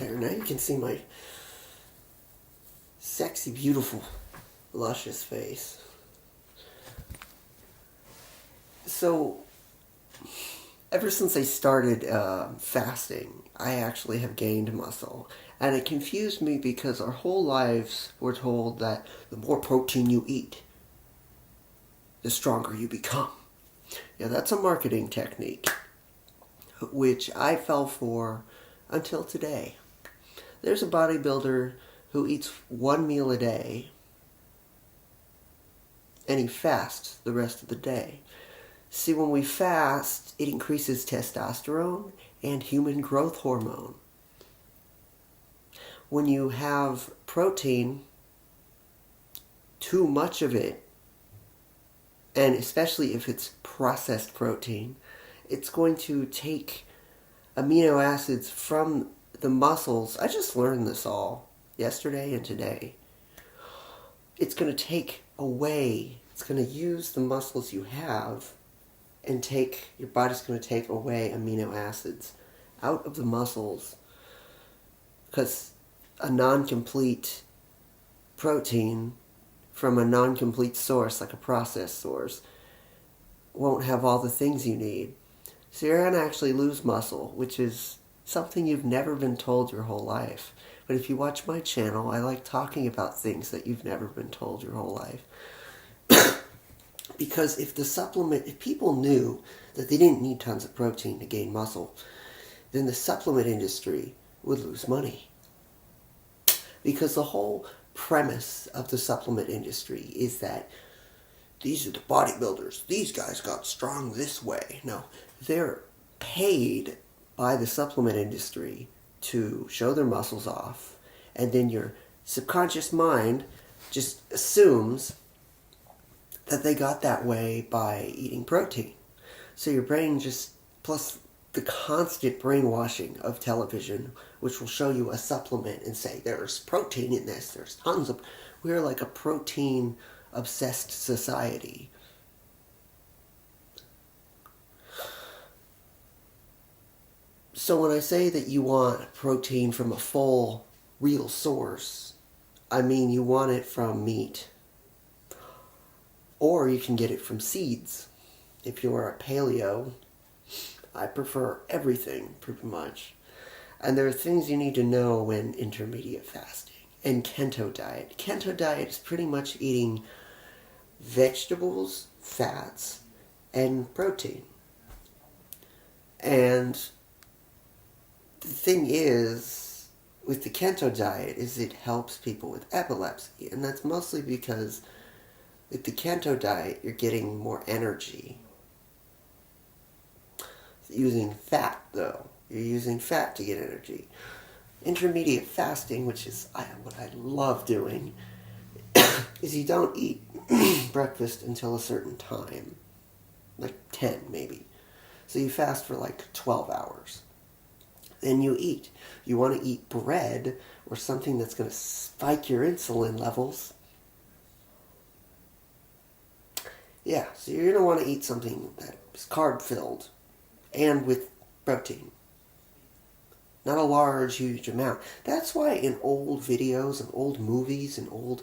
there. Now you can see my sexy, beautiful, luscious face. So, ever since I started fasting, I actually have gained muscle. And it confused me because our whole lives we're told that the more protein you eat, the stronger you become. Yeah, that's a marketing technique, which I fell for until today. There's a bodybuilder who eats one meal a day, and he fasts the rest of the day. See, when we fast, it increases testosterone and human growth hormone. When you have protein, too much of it, and especially if it's processed protein, it's going to take amino acids from the muscles. I just learned this all yesterday and today. It's going to take away, it's going to use the muscles you have and your body's going to take away amino acids out of the muscles, because a non-complete protein from a non-complete source, like a processed source, won't have all the things you need. So you're going to actually lose muscle, which is something you've never been told your whole life. But if you watch my channel, I like talking about things that you've never been told your whole life. Because if people knew that they didn't need tons of protein to gain muscle, then the supplement industry would lose money. Because the whole premise of the supplement industry is that these are the bodybuilders. These guys got strong this way. No, they're paid by the supplement industry to show their muscles off. And then your subconscious mind just assumes that they got that way by eating protein. So your brain plus the constant brainwashing of television, which will show you a supplement and say, there's protein in this, there's tons of... We're like a protein-obsessed society. So when I say that you want protein from a full, real source, I mean you want it from meat. Or you can get it from seeds. If you're a paleo, I prefer everything, pretty much. And there are things you need to know when intermediate fasting. And keto diet. Keto diet is pretty much eating vegetables, fats, and protein. And the thing is, with the keto diet, is it helps people with epilepsy. And that's mostly because with the keto diet, you're getting more energy. Using fat, though. You're using fat to get energy. Intermediate fasting, which is what I love doing, is you don't eat breakfast until a certain time. Like 10, maybe. So you fast for like 12 hours. Then you eat. You want to eat bread or something that's going to spike your insulin levels. Yeah, so you're going to want to eat something that is carb-filled and with protein. Not a large, huge amount. That's why in old videos and old movies and old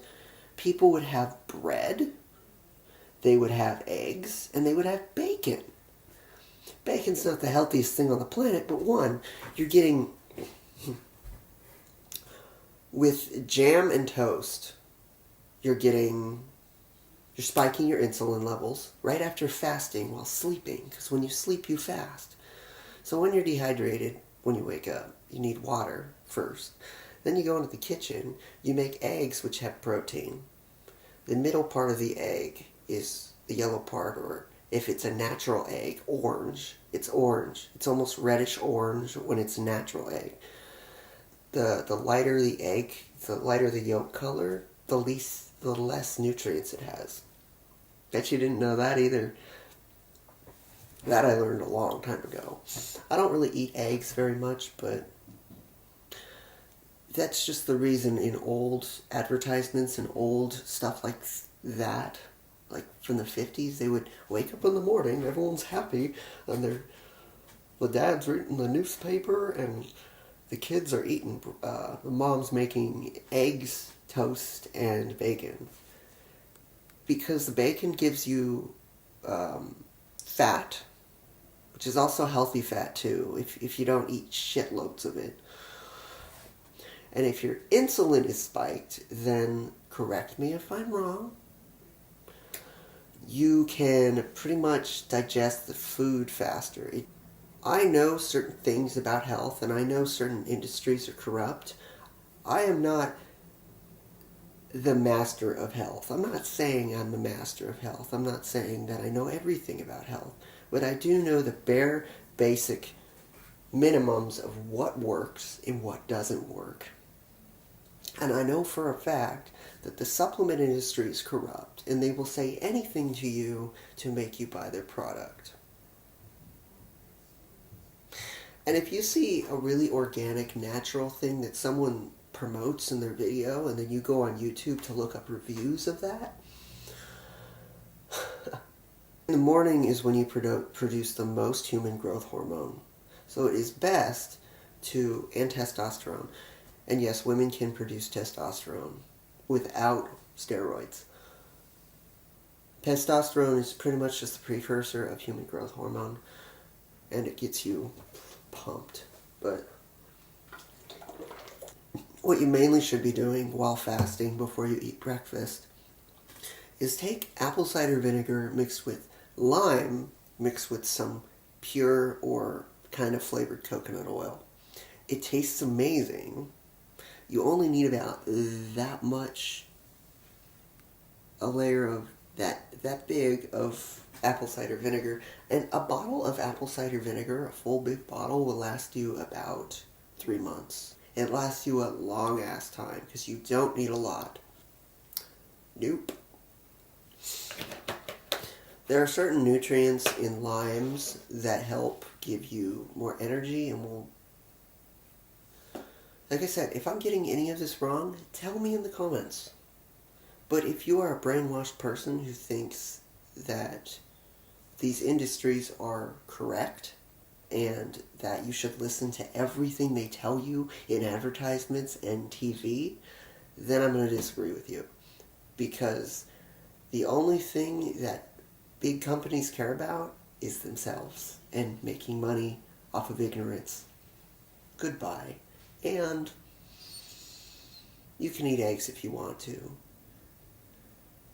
people would have bread, they would have eggs, and they would have bacon. Bacon's not the healthiest thing on the planet, but one, you're getting... With jam and toast, you're spiking your insulin levels right after fasting while sleeping, because when you sleep, you fast. So when you're dehydrated, when you wake up, you need water first. Then you go into the kitchen, you make eggs which have protein. The middle part of the egg is the yellow part, or if it's a natural egg, orange. It's orange. It's almost reddish orange when it's a natural egg. The lighter the egg, the lighter the yolk color, the less nutrients it has. Bet you didn't know that either. That I learned a long time ago. I don't really eat eggs very much, but that's just the reason in old advertisements and old stuff like that, like from the 50s, they would wake up in the morning, everyone's happy, and the dad's reading the newspaper, and the kids are eating, the mom's making eggs, toast, and bacon. Because the bacon gives you fat, which is also healthy fat too, if you don't eat shitloads of it. And if your insulin is spiked, then correct me if I'm wrong, you can pretty much digest the food faster. I know certain things about health, and I know certain industries are corrupt. I am not the master of health. I'm not saying I'm the master of health. I'm not saying that I know everything about health. But I do know the bare basic minimums of what works and what doesn't work. And I know for a fact that the supplement industry is corrupt, and they will say anything to you to make you buy their product. And if you see a really organic, natural thing that someone promotes in their video, and then you go on YouTube to look up reviews of that, in the morning is when you produce the most human growth hormone. So it is best to, and testosterone. And yes, women can produce testosterone without steroids. Testosterone is pretty much just the precursor of human growth hormone, and it gets you pumped. But what you mainly should be doing while fasting before you eat breakfast is take apple cider vinegar mixed with lime, mixed with some pure or kind of flavored coconut oil. It tastes amazing. You only need about that much, a layer of that big of apple cider vinegar. And a bottle of apple cider vinegar, a full big bottle, will last you about 3 months. It lasts you a long ass time because you don't need a lot. Nope. There are certain nutrients in limes that help give you more energy and will... Like I said, if I'm getting any of this wrong, tell me in the comments. But if you are a brainwashed person who thinks that these industries are correct and that you should listen to everything they tell you in advertisements and TV, then I'm going to disagree with you. Because the only thing that big companies care about is themselves and making money off of ignorance. Goodbye. And you can eat eggs if you want to.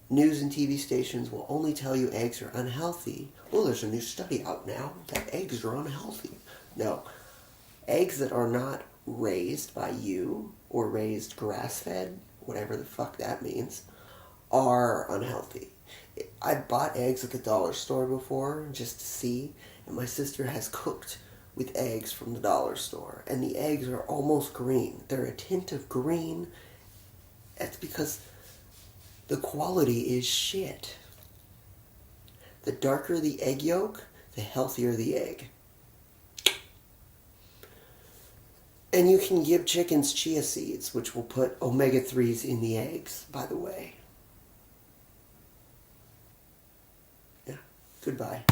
News and TV stations will only tell you eggs are unhealthy. Well, there's a new study out now that eggs are unhealthy. No. Eggs that are not raised by you or raised grass-fed, whatever the fuck that means, are unhealthy. I bought eggs at the dollar store before just to see, and my sister has cooked with eggs from the dollar store, and the eggs are almost green. They're a tint of green. That's because the quality is shit. The darker the egg yolk, the healthier the egg. And you can give chickens chia seeds, which will put omega-3s in the eggs, by the way. Yeah, goodbye.